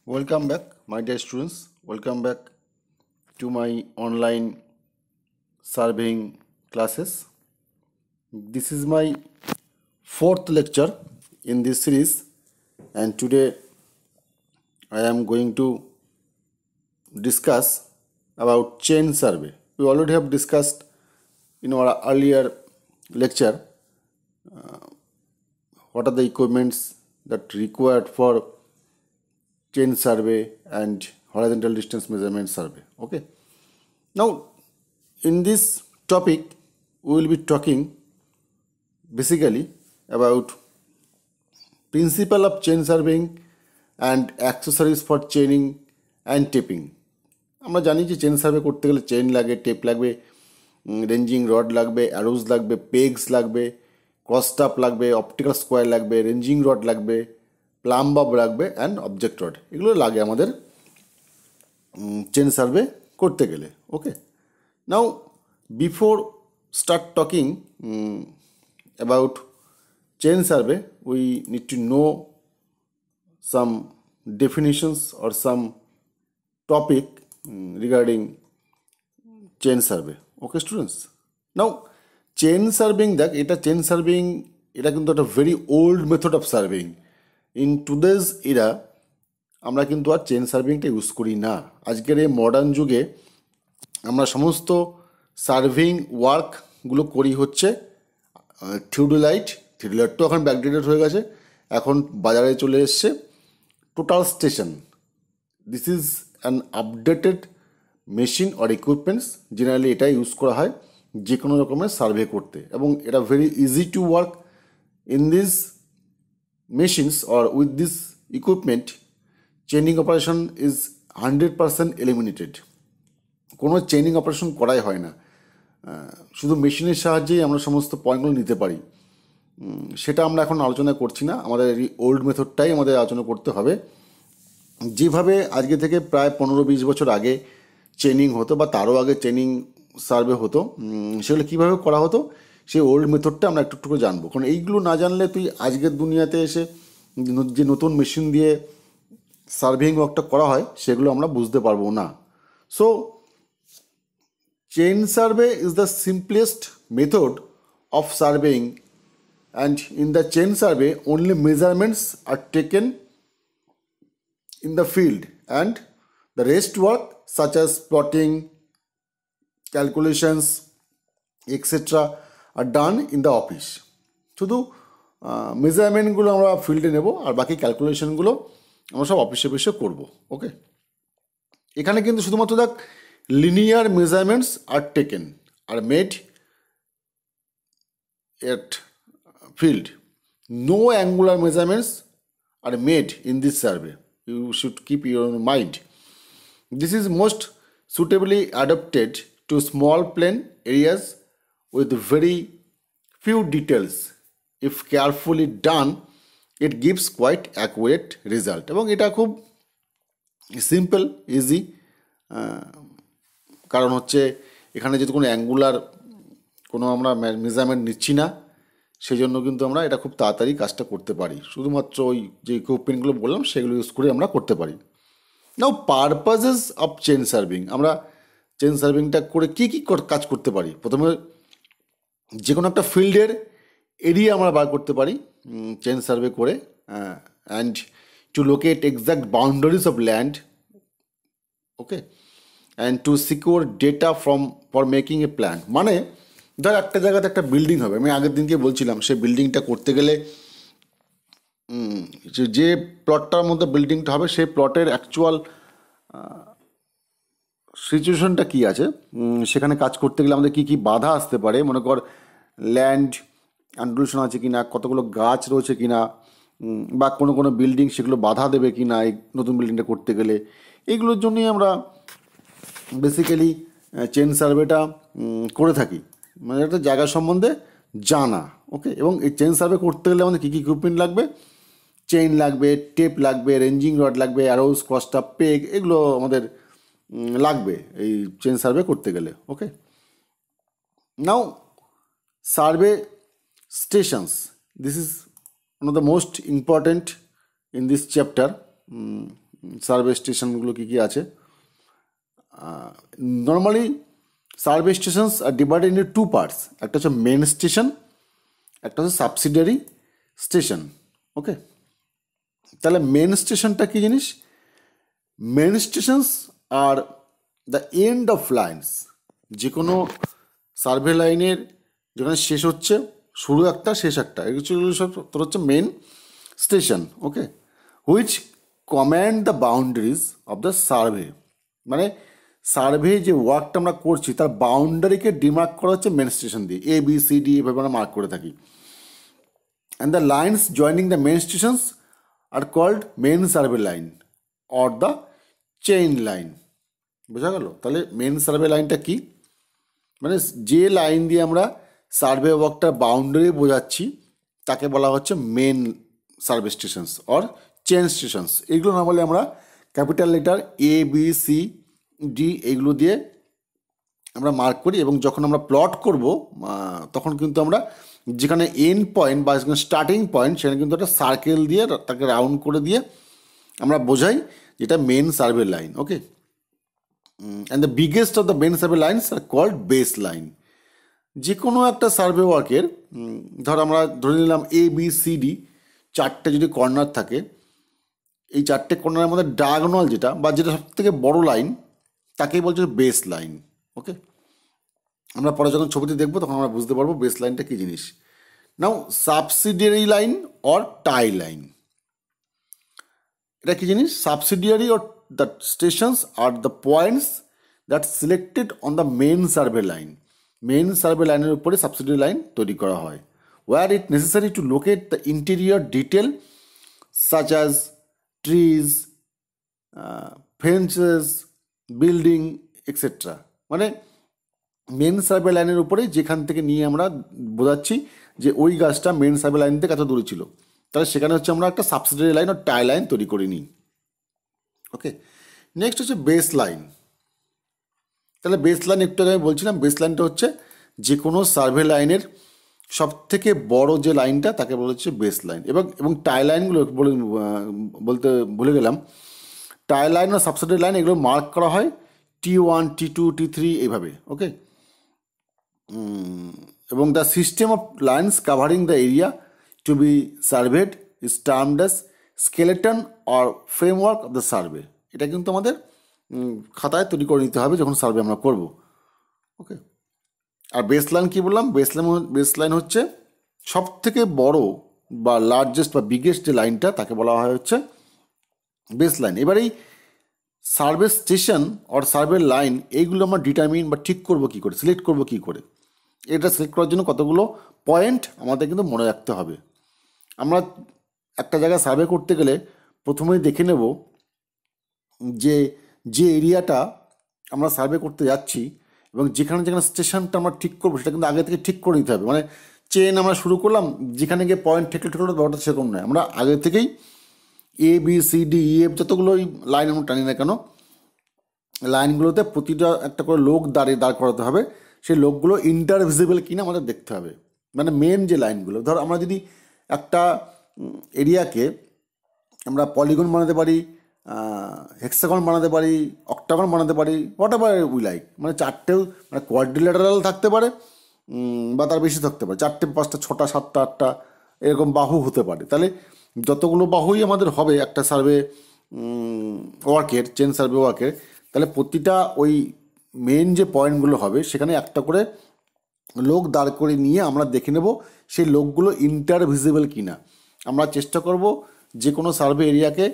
Welcome back, my dear students. Welcome back to my online surveying classes. This is my fourth lecture in this series, and today I am going to discuss about chain survey. We already have discussed in our earlier lecture what are the equipments that required for chain survey and horizontal distance measurement survey. Okay, now in this topic we will be talking basically about principle of chain surveying and accessories for chaining and taping. আমরা জানি যে chain survey করতে গেলে chain লাগে, tape লাগবে, ranging rod লাগবে, arose লাগবে, pegs লাগবে, ক্রস স্টাপ লাগবে, অপটিক্যাল স্কোয়ার লাগবে, রেঞ্জিং রড লাগবে, প্লাম বাব লাগবে অ্যান্ড অবজেক্ট রড। এগুলো লাগে আমাদের চেন সার্ভে করতে গেলে। Okay, now before start talking about chain survey we need to know some definitions or some topic regarding chain survey. Okay students, now chain surveying দেখ এটা chain surveying এটা কিন্তু একটা very old method of surveying. In today's এরা আমরা কিন্তু আর chain সার্ভেইংটা use করি না। আজকের এই মডার্ন যুগে আমরা সমস্ত সার্ভেইং ওয়ার্কগুলো করি হচ্ছে থিওডোলাইট তো এখন ব্যাকডেটেড হয়ে গেছে, এখন বাজারে চলে এসছে total station. This is an updated machine or equipments. Generally এটা ইউজ করা হয় যে কোনো রকমের সার্ভে করতে, এবং এটা very easy to work in this machines or with this equipment. Chaining operation is 100% eliminated. কোনো চেইনিং অপারেশন করাই হয় না, শুধু মেশিনের সাহায্যেই আমরা সমস্ত পয়েন্টগুলো নিতে পারি। সেটা আমরা এখন আলোচনা করছি না, আমাদের এই ওল্ড মেথডটাই আমাদের আলোচনা করতে হবে। যেভাবে আজকে থেকে প্রায় 15-20 বছর আগে চেইনিং হতো বা তারও আগে চেইনিং সার্ভে হতো, সেগুলো কীভাবে করা হতো সেই ওল্ড মেথডটা আমরা একটু একটু জানবো। কারণ এইগুলো না জানলে তুই আজকের দুনিয়াতে এসে যে নতুন মেশিন দিয়ে সার্ভেইং ওয়ার্কটা করা হয় সেগুলো আমরা বুঝতে পারবো না। So chain survey is the simplest method of surveying, and in the chain survey only measurements are taken in the field and the rest work such as plotting, calculations etc. are done in the office. শুধু মেজারমেন্টগুলো আমরা ফিল্ডে নেব আর বাকি ক্যালকুলেশনগুলো আমরা সব অফিসে বসে করব। ওকে, এখানে কিন্তু শুধুমাত্র দেখ linear measurements are taken are made at field. No angular measurements are made in this survey. You should keep your mind. This is most suitably adapted to small plain areas with very few details. If carefully done, it gives quite accurate result. এবং এটা খুব simple easy, কারণ হচ্ছে এখানে যদি কোনো angular কোনো আমরা মেজারমেন্ট নিচ্ছি না, সেই জন্য কিন্তু আমরা এটা খুব তাড়াতাড়ি কাজটা করতে পারি। শুধুমাত্র ওই যে ইকুইপমেন্টগুলো বললাম সেগুলো ইউজ করে আমরা করতে পারি। নাও পারপাসেস অফ চেন সার্ভিং, আমরা চেন সার্ভিংটা করে কী কী কাজ করতে পারি। প্রথমে যে কোনো একটা ফিল্ডের এরিয়া আমরা বার করতে পারি চেন সার্ভে করে, and to locate exact boundaries of land. Okay, and to secure data for making a plan. মানে ধর একটা জায়গাতে একটা বিল্ডিং হবে, আমি আগের দিনকে বলছিলাম সেই বিল্ডিংটা করতে গেলে যে প্লটটার মধ্যে বিল্ডিংটা হবে সেই প্লটের অ্যাকচুয়াল সিচুয়েশনটা কী আছে, সেখানে কাজ করতে গেলে আমাদের কী কী বাধা আসতে পারে। মনে কর ল্যান্ড আনডিউশন আছে কি না, কতগুলো গাছ রয়েছে কি না, বা কোনো কোনো বিল্ডিং সেগুলো বাধা দেবে কি না এই নতুন বিল্ডিংটা করতে গেলে। এইগুলোর জন্যই আমরা বেসিক্যালি চেন সার্ভেটা করে থাকি, মানে একটা জায়গা সম্বন্ধে জানা। ওকে, এবং এই চেইন সার্ভে করতে গেলে আমাদের কী কী ইকুইপমেন্ট লাগবে, চেইন লাগবে, টেপ লাগবে, রেঞ্জিং রড লাগবে, অ্যারোজ, ক্রসটা, পেগ, এগুলো আমাদের লাগবে এই চেইন সার্ভে করতে গেলে। Okay, now survey stations, this is one of the most important in this chapter. Survey স্টেশনগুলো কী কী আছে। Normally survey stations are divided into two parts, একটা হচ্ছে মেন স্টেশন, একটা হচ্ছে সাবসিডিয়ারি স্টেশন। ওকে, তাহলে মেন স্টেশনটা কী জিনিস? Main stations are the end of lines, যে কোনো সার্ভে লাইনের যেখানে শেষ হচ্ছে, শুরু একটা শেষ একটা, এগুলো সব তোর হচ্ছে main station. Okay, which command the boundaries of the survey, মানে সার্ভে যে ওয়ার্কটা আমরা করছি তার বাউন্ডারিকে ডিমার্ক করা হচ্ছে মেন স্টেশন দিয়ে, এ বি সি ডি এভাবে আমরা মার্ক করে থাকি। And the lines joining the main stations are called main survey line or the chain line. বোঝা গেল? তাহলে মেন সার্ভে লাইনটা কি? মানে যে লাইন দিয়ে আমরা সার্ভে ওয়ার্কটার বাউন্ডারি বোঝাচ্ছি তাকে বলা হচ্ছে main survey stations or chain stations. এইগুলো নর্মালি আমরা capital letter A B C D এইগুলো দিয়ে আমরা মার্ক করি, এবং যখন আমরা প্লট করব তখন কিন্তু আমরা যেখানে এন্ড পয়েন্ট বা যেখানে স্টার্টিং পয়েন্ট সেখানে কিন্তু একটা সার্কেল দিয়ে তাকে রাউন্ড করে দিয়ে আমরা বোঝাই যেটা main survey line. Okay, and the biggest of the main survey lines are called base line. যে কোনো একটা সার্ভে ওয়ার্কের ধর আমরা ধরে নিলাম এ বি সি ডি চারটে যদি কর্নার থাকে, এই চারটে কর্নারের মধ্যে ডায়াগোনাল যেটা বা যেটা সব থেকে বড়ো লাইন তাকেই বলছে বেস লাইন। ওকে, আমরা পরে যখন ছবিতে দেখবো তখন আমরা বুঝতে পারবো বেস লাইনটা কী জিনিস। Now subsidiary line or tie line, এটা কী জিনিস? Subsidiary or the stations are the points that selected on the main survey line. Main survey লাইনের উপরে সাবসিডিয়ারি লাইন তৈরি করা হয়। Where it necessary to locate the interior detail such as trees, fences, building etcetera. মানে main survey লাইনের উপরে যেখান থেকে নিয়ে আমরা বোঝাচ্ছি যে ওই গাছটা মেন সার্ভে লাইন থেকে এত দূরে ছিল, তাহলে সেখানে হচ্ছে আমরা একটা সাবসিডিয়ারি লাইন ও টাই লাইন তৈরি করে নিই। ওকে, নেক্সট হচ্ছে বেস লাইন। তাহলে বেস লাইন একটু আগে আমি বলছিলাম, বেস লাইনটা হচ্ছে যে কোনো সার্ভে লাইনের সব থেকে বড় যে লাইনটা তাকে বলা হচ্ছে বেস লাইন। এবং টাই লাইনগুলো বলতে ভুলে গেলাম, টাই লাইন ও সাবসিডিয়ারি লাইন এগুলো মার্ক করা হয় T1, T2, T3 এইভাবে। ওকে, এবং the system of lines covering the area to be surveyed is termed as skeleton or framework of the survey. এটা কিন্তু আমাদের খাতায় তৈরি করে নিতে হবে যখন সার্ভে আমরা করব। ওকে, আর বেস লাইন কী বললাম? বেস লাইন হচ্ছে সব থেকে বড় বা লার্জেস্ট বা বিগেস্ট যে লাইনটা তাকে বলা হয় হচ্ছে বেস লাইন। এবার এই survey station or survey line এইগুলো আমরা ডিটারমিন বা ঠিক করবো কী করে, সিলেক্ট করবো কী করে? এটা সিলেক্ট করার জন্য কতগুলো পয়েন্ট আমাদের কিন্তু মনে রাখতে হবে। আমরা একটা জায়গায় সার্ভে করতে গেলে প্রথমেই দেখে নেব যে যে এরিয়াটা আমরা সার্ভে করতে যাচ্ছি এবং যেখানে যেখানে স্টেশনটা আমরা ঠিক করবো সেটা কিন্তু আগে থেকে ঠিক করে নিতে হবে। মানে চেন আমরা শুরু করলাম, যেখানে গিয়ে পয়েন্ট ঠেকলে ব্যাপারটা সেরকম নয়। আমরা আগে থেকেই A B C D E F যতগুলোই লাইন আমরা টানি না কেন, লাইনগুলোতে প্রতিটা একটা করে লোক দাঁড় করাতে হবে। সেই লোকগুলো ইন্টারভিজিবল কিনা আমাদের দেখতে হবে। মানে মেন যে লাইনগুলো, ধর আমরা যদি একটা এরিয়াকে আমরা পলিগন বানাতে পারি, হেক্সাগন বানাতে পারি, অক্টাগন বানাতে পারি, হোয়াট এভার উই লাইক, মানে চারটেও মানে কোয়াড্রিল্যাটারাল থাকতে পারে বা তার বেশি থাকতে পারে, 4টে 5টা 6টা 7টা 8টা এরকম বাহু হতে পারে। তাহলে যতগুলো বাহুই আমাদের হবে একটা সার্ভে ওয়ার্কের, চেন সার্ভে ওয়ার্কের, তাহলে প্রতিটা ওই মেন যে পয়েন্টগুলো হবে সেখানে একটা করে লোক দাঁড় করে নিয়ে আমরা দেখে নেব সেই লোকগুলো ইন্টারভিজিবল কিনা। আমরা চেষ্টা করব যে কোনো সার্ভে এরিয়াকে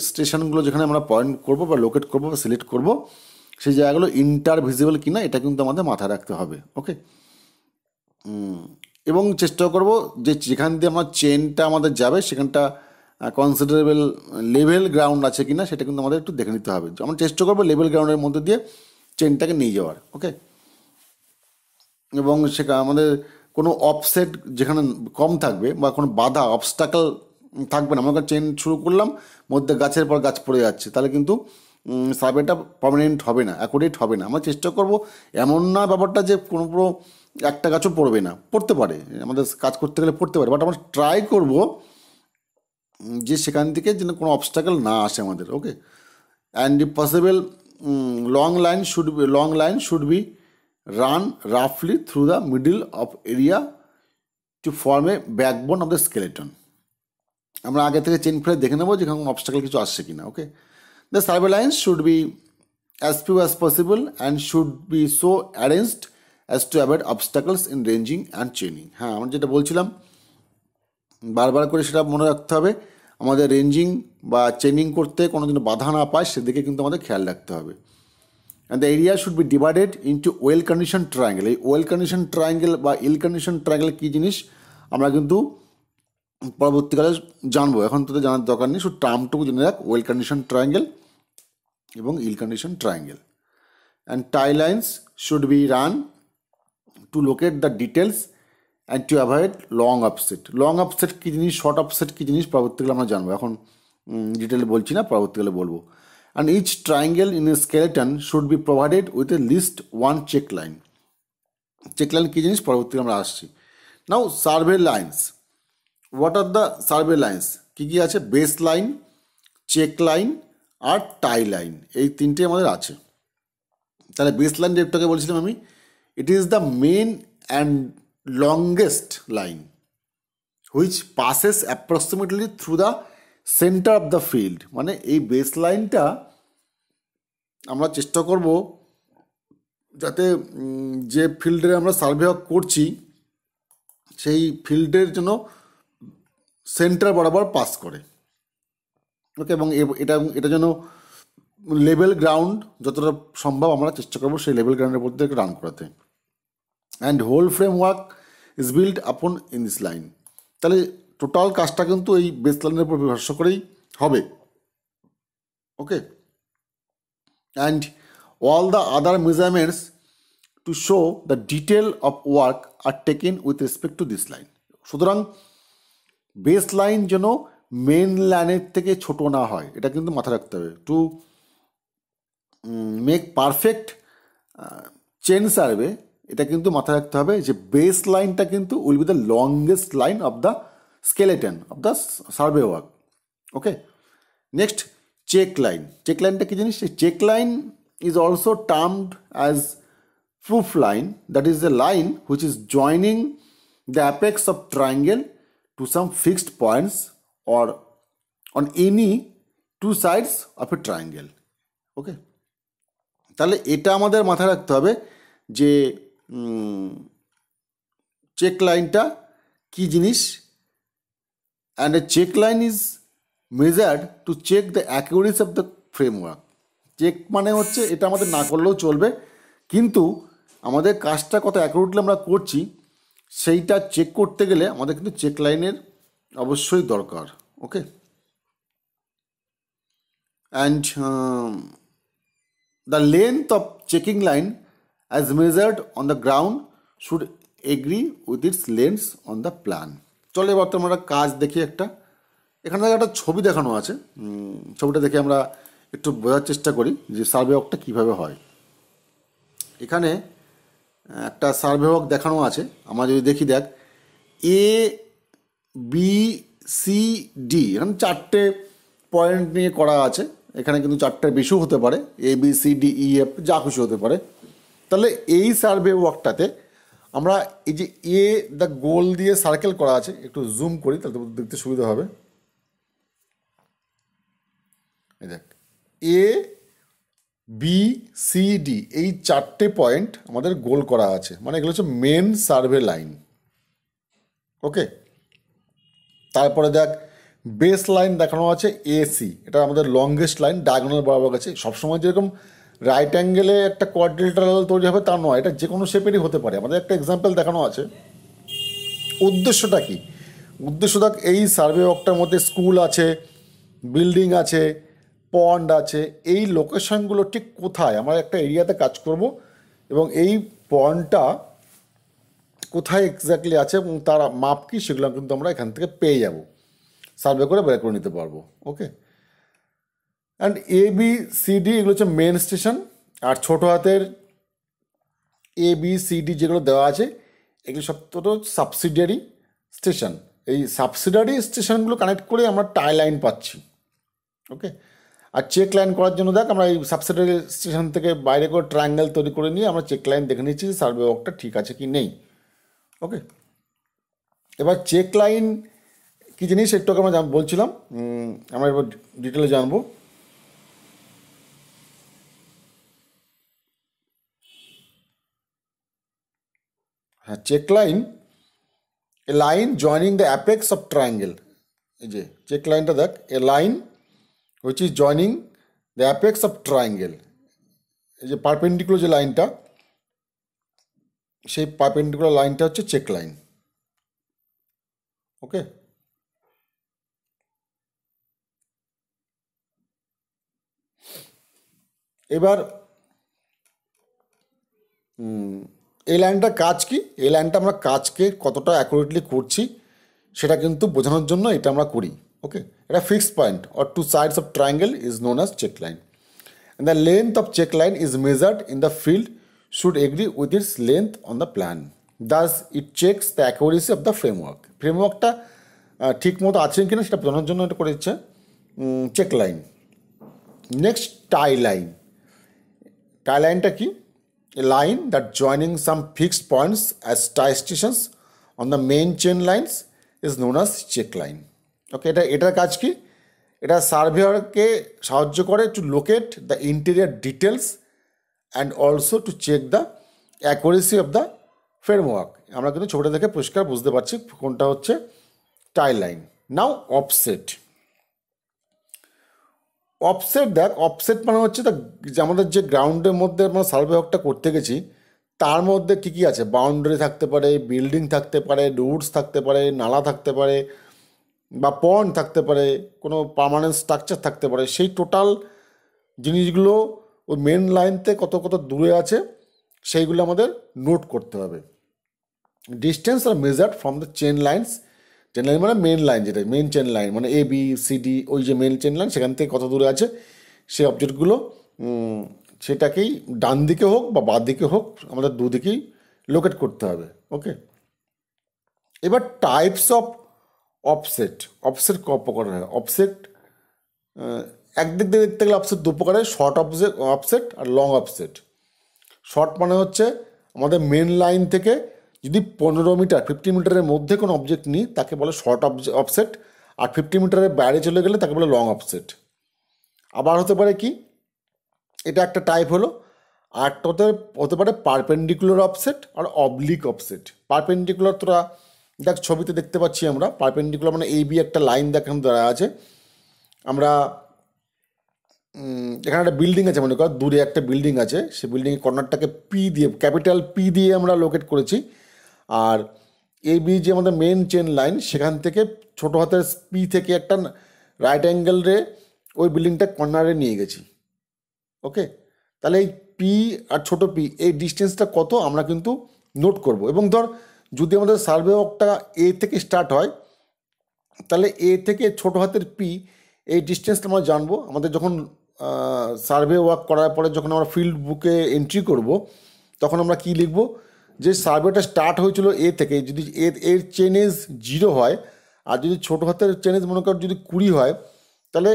স্টেশনগুলো যেখানে আমরা পয়েন্ট করব বা লোকেট করব বা সিলেক্ট করব সেই জায়গাগুলো ইন্টারভিজিবল কিনা এটা কিন্তু আমাদের মাথায় রাখতে হবে। ওকে, এবং চেষ্টা করব যে যেখান দিয়ে আমার চেনটা আমাদের যাবে সেখানটা কনসিডারেবল লেভেল গ্রাউন্ড আছে কিনা সেটা কিন্তু আমাদের একটু দেখে নিতে হবে। আমরা চেষ্টা করবো লেভেল গ্রাউন্ডের মধ্যে দিয়ে চেনটাকে নিয়ে যাওয়ার। ওকে, এবং সেখানে আমাদের কোনো অফসেট যেখানে কম থাকবে বা কোনো বাধা অবস্টাকল থাকবে না। আমরা চেন শুরু করলাম, মধ্যে গাছের পর গাছ পড়ে যাচ্ছে, তাহলে কিন্তু সার্ভেটা পার্মানেন্ট হবে না, অ্যাকুরেট হবে না। আমরা চেষ্টা করব এমন না ব্যাপারটা যে কোনো পুরো একটা গাছও পড়বে না, পড়তে পারে, আমাদের কাজ করতে গেলে পড়তে পারে, বাট আমরা ট্রাই করব যে সেখান থেকে যেন কোনো অবস্টাকেল না আসে আমাদের, okay. And possible long line should be run রাফলি through the middle of area to form a backbone of the skeleton. আমরা আগে থেকে চেন ফেলে দেখে নেবো যেখানে কোনো অবস্টাকেল কিছু আসছে কিনা, okay. The survey lines should be as few as possible and should be so arranged as to avoid obstacles in ranging and chaining। হ্যাঁ, আমরা যেটা বলছিলাম বারবার করে সেটা মনে রাখতে হবে, আমাদের রেঞ্জিং বা চেনিং করতে কোনো যেন বাধা না পায় সেদিকে কিন্তু আমাদের খেয়াল রাখতে হবে। And the area should be divided into well condition triangle. এই ওয়েল কন্ডিশন ট্রায়াঙ্গেল বা ইল কন্ডিশন ট্রায়াঙ্গেল কী জিনিস আমরা কিন্তু পরবর্তীকালে জানবো, এখন তো জানার দরকার নেই, শুধু টার্মটুকু জেনে রাখ, ওয়েল কন্ডিশন ট্রায়াঙ্গেল এবং ill condition triangle. And tie lines should be run to locate the details and to avoid long offset. Long offset কী জিনিস, শর্ট আপসেট কী জিনিস পরবর্তীকালে আমরা জানবো, এখন ডিটেলে বলছি না, পরবর্তীকালে বলবো। And each triangle in a skeleton should be provided with at least one check line. Check line কী জিনিস পরবর্তীকালে আমরা আসছি। Now survey lines, what are the survey lines, কী কী আছে? বেস লাইন, চেক লাইন আর টাই লাইন, এই তিনটে আমাদের আছে। তাহলে বেস লাইন যেটাকে বলছিলাম আমি, it is the men and longest line which passes approximately through the centre of the field. মানে এই বেস লাইনটা আমরা চেষ্টা করব যাতে যে ফিল্ডে আমরা সার্ভে করছি সেই ফিল্ডের জন্য সেন্টার বরাবর পাস করে, ওকে। এবং এটা যেন লেভেল গ্রাউন্ড যতটা সম্ভব আমরা চেষ্টা করবো সেই লেভেল গ্রাউন্ডের মধ্যে রান করাতে। And whole framework is build upon in this line. তাহলে টোটাল কাজটা কিন্তু এই বেস লাইনের উপর ভরসা করেই হবে, ওকে। And all the other measurements to show the detail of work are taken with respect to this line. সুতরাং বেস লাইন যেন মেন লাইনের থেকে ছোট না হয়, এটা কিন্তু মাথায় রাখতে হবে। To make perfect chain survey, এটা কিন্তু মাথায় রাখতে হবে যে বেস লাইনটা কিন্তু will be the longest line of the skeleton of the survey work, okay. Next check line. Check লাইনটা কী জিনিস? Check line is also termed as proof line, that is the line which is joining the apex of triangle to some fixed points or on any two sides of a triangle, ওকে। তাহলে এটা আমাদের মাথায় রাখতে হবে যে check লাইনটা কী জিনিস। And a check line is measured to check the accuracy of the framework. Check মানে হচ্ছে এটা আমাদের না করলেও চলবে, কিন্তু আমাদের কাজটা কত অ্যাকিউরেটলি আমরা করছি সেইটা চেক করতে গেলে আমাদের কিন্তু চেক লাইনের অবশ্যই দরকার, ওকে। And the length of checking line as measured on the ground should agree with its length on the plan। চলে এবার তো আমরা কাজ দেখি একটা, এখানে একটা ছবি দেখানো আছে, ছবিটা দেখে আমরা একটু বোঝার চেষ্টা করি যে সার্ভে ওয়ার্কটা কীভাবে হয়। এখানে একটা সার্ভে ওয়ার্ক দেখানো আছে, আমরা যদি দেখি, দেখ এ বি সি ডি, এখানে 4টে পয়েন্ট নিয়ে করা আছে। এখানে কিন্তু 4টার বেশিও হতে পারে, A B C D E F যা খুশি হতে পারে। তাহলে এই সার্ভে ওয়ার্কটাতে আমরা এই যে এ দ্য গোল দিয়ে সার্কেল করা আছে, একটু জুম করি তাহলে দেখতে সুবিধা হবে। এই দেখ এ বি সি ডি এই 4টে পয়েন্ট আমাদের গোল করা আছে, মানে এগুলো হচ্ছে মেন সার্ভে লাইন, ওকে। তারপরে দেখ বেস লাইন দেখানো আছে এসি, এটা আমাদের লংগেস্ট লাইন, ডায়াগোনাল বরাবর আছে। সবসময় যেরকম রাইট অ্যাঙ্গেলে একটা কোয়াড্রিল্যাটারাল তৈরি হবে তা নয়, এটা যে কোনো শেপেরই হতে পারে। আমাদের একটা এক্সাম্পল দেখানো আছে। উদ্দেশ্যটা কি? উদ্দেশ্য দেখ, এই সার্ভে ওয়ার্কটার মধ্যে স্কুল আছে, বিল্ডিং আছে, পন্ড আছে, এই লোকেশনগুলো ঠিক কোথায়, আমরা একটা এরিয়াতে কাজ করব এবং এই পন্ডটা কোথায় এক্স্যাক্টলি আছে এবং তার মাপ কী সেগুলো কিন্তু আমরা এখান থেকে পেয়ে যাব, সার্ভে করে বের করে নিতে পারবো, ওকে। And A B C D এগুলো হচ্ছে মেন স্টেশন, আর ছোটো হাতের এ বি সি ডি যেগুলো দেওয়া আছে এগুলো সব তো সাবসিডিয়ারি স্টেশন। এই সাবসিডারি স্টেশনগুলো কানেক্ট করে আমরা টাই লাইন পাচ্ছি। ওকে, আর চেক লাইন করার জন্য দেখ আমরা এই সাবসিডারি স্টেশন থেকে বাইরে করে ট্রায়াঙ্গেল তৈরি করে নিয়ে আমরা চেক লাইন দেখে নিচ্ছি যে সার্ভে ওয়ার্কটা ঠিক আছে কি নেই। ওকে, এবার চেক লাইন কী জিনিস একটু আমরা বলছিলাম, আমরা এবার ডিটেলে জানবো। হ্যাঁ, check line a line joining the apex of triangle. এই যে চেক লাইনটা দেখ, a line which is joining the apex of triangle. এই যে পারপেন্ডিকুলার যে লাইনটা, সেই পারপেন্ডিকুলার লাইনটা হচ্ছে চেক লাইন। ওকে, এবার এই লাইনটা কাজ কি, এই লাইনটা আমরা কাজকে কতটা অ্যাকুরেটলি করছি সেটা কিন্তু বোঝানোর জন্য এটা আমরা করি। ওকে, এটা fixed point or two sides of triangle is known as check line, and the length of check line is measured in the field should agree with its length on the plan. Thus it checks the accuracy of the framework. ফ্রেমওয়ার্কটা ঠিক মতো আছে কিনা সেটা বোঝানোর জন্য এটা করে দিচ্ছে চেক লাইন। নেক্সট টাই লাইন। টাই লাইনটা কি? A line that joining some fixed points as tie stations on the main chain lines is known as check line. ওকে, এটার কাজ কি? এটা সার্ভেয়ারকে সাহায্য করে to locate the interior details and also to check the accuracy of the framework. আমরা কিন্তু ছবিটা দেখে পরিষ্কার বুঝতে পারছি কোনটা হচ্ছে tie line. Now offset. Offset দেখ, অফসেট মানে হচ্ছে যে আমাদের যে গ্রাউন্ডের মধ্যে আমরা সার্ভে ওয়ার্কটা করতে গেছি তার মধ্যে কী কী আছে, বাউন্ডারি থাকতে পারে, বিল্ডিং থাকতে পারে, রুটস থাকতে পারে, নালা থাকতে পারে, বা পন্ড থাকতে পারে, কোনো পার্মানেন্ট স্ট্রাকচার থাকতে পারে। সেই টোটাল জিনিসগুলো ওই মেন লাইনতে কত কত দূরে আছে সেইগুলো আমাদের নোট করতে হবে। Distance are measured from the chain lines. Chain line মানে মেন লাইন, যেটা মেন চেন লাইন মানে এ বি সি ডি, ওই যে মেন চেন লাইন সেখান থেকে কত দূরে আছে সেই অবজেক্টগুলো সেটাকেই ডান দিকে হোক বা বাঁ দিকে হোক আমাদের দুদিকেই লোকেট করতে হবে। ওকে, এবার টাইপস অফ অফসেট। অফসেট ক প্রকারের হয়? অফসেট একদিক দিয়ে দেখতে গেলে অফসেট দু প্রকারের, শর্ট অফসেট আর লং অফসেট। শর্ট মানে হচ্ছে আমাদের মেন লাইন থেকে যদি 15 মিটার 50 মিটারের মধ্যে কোনো অবজেক্ট নিই তাকে বলে শর্ট অফসেট, আর 50 মিটারের বাইরে চলে গেলে তাকে বলে লং অফসেট। আবার হতে পারে কি, এটা একটা টাইপ হলো। আর হতে পারে পারপেন্ডিকুলার অফসেট আর অবলিক অফসেট। পারপেন্ডিকুলার তোরা দেখ ছবিতে দেখতে পাচ্ছি আমরা, পারপেন্ডিকুলার মানে এই বি একটা লাইন দেখানো দেওয়া আছে। আমরা এখানে একটা বিল্ডিং আছে, মনে কর দূরে একটা বিল্ডিং আছে, সেই বিল্ডিংয়ের কর্নারটাকে পি দিয়ে, ক্যাপিটাল পি দিয়ে আমরা লোকেট করেছি। আর এই বি যে আমাদের মেন চেন লাইন, সেখান থেকে ছোটো হাতের পি থেকে একটা রাইট অ্যাঙ্গেল রে ওই বিল্ডিংটা কর্নারে নিয়ে গেছি। ওকে, তাহলে এই পি আর ছোটো পি এই ডিস্টেন্সটা কত আমরা কিন্তু নোট করব। এবং ধর যদি আমাদের সার্ভে ওয়ার্কটা এ থেকে স্টার্ট হয় তাহলে এ থেকে ছোটো হাতের পি এই ডিস্টেন্সটা আমরা জানবো। আমাদের যখন সার্ভে ওয়ার্ক করার পরে যখন আমরা ফিল্ড বুকে এন্ট্রি করব তখন আমরা কি লিখব, যে সার্ভেটা স্টার্ট হয়েছিল এ থেকে, যদি এর চেনেজ 0 হয় আর যদি ছোটো হাতের চেনেজ মনে কর যদি 20 হয়, তাহলে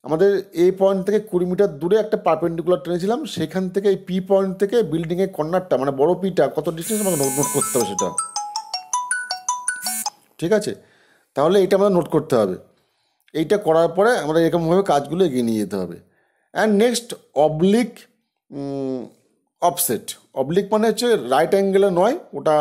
আমাদের এই পয়েন্ট থেকে 20 মিটার দূরে একটা পারপেন্ডিকুলার টেনেছিলাম, সেখান থেকে এই পি পয়েন্ট থেকে বিল্ডিংয়ের কর্নারটা মানে বড় পিটা কত ডিস্টেন্স আমাকে নোট করতে হবে সেটা। ঠিক আছে, তাহলে এটা আমাদের নোট করতে হবে। এইটা করার পরে আমরা এরকমভাবে কাজগুলো এগিয়ে নিয়ে যেতে হবে। And next oblique offset. Oblique মানে হচ্ছে রাইট অ্যাঙ্গেলে নয়, ওটা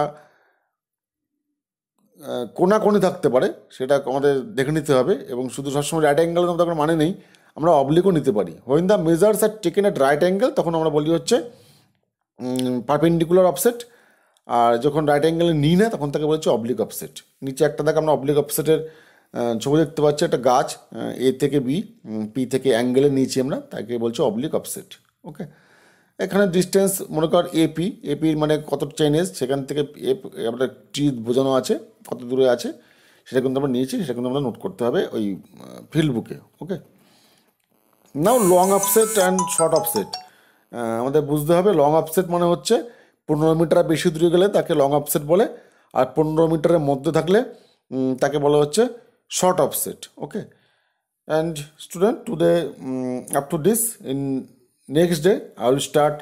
কোনাকোনি থাকতে পারে, সেটা আমাদের দেখে নিতে হবে। এবং শুধু সবসময় রাইট অ্যাঙ্গেলের মধ্যে কোনো মানে নেই, আমরা অবলিকও নিতে পারি। When the measures are taken at right angle তখন আমরা বলি হচ্ছে পারপেন্ডিকুলার অফসেট, আর যখন রাইট অ্যাঙ্গেলে নিই না তখন তাকে বলছে অবলিক অফসেট। নিচে একটা দেখ আমরা অবলিক অফসেটের ছবি দেখতে পাচ্ছি, একটা গাছ এ থেকে বি, পি থেকে অ্যাঙ্গেলে নিয়েছি আমরা, তাকে বলছে অবলিক অফসেট। ওকে, এখানে ডিস্টেন্স মনে কর এপির মানে কত চেনেজ, সেখান থেকে আমরা টি বোঝানো আছে কত দূরে আছে, সেটা কিন্তু আমরা নিয়েছি, সেটা কিন্তু আমরা নোট করতে হবে ওই ফিল্ড বুকে। Okay, now long offset and short offset আমাদের বুঝতে হবে। লং অফসেট মানে হচ্ছে 15 মিটার বেশি দূরে গেলে তাকে লং অফসেট বলে, আর 15 মিটারের মধ্যে থাকলে তাকে বলা হচ্ছে short offset. Okay, and student today up to this, in next day I will start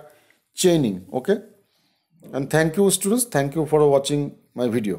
chaining. Okay, and thank you students, thank you for watching my video.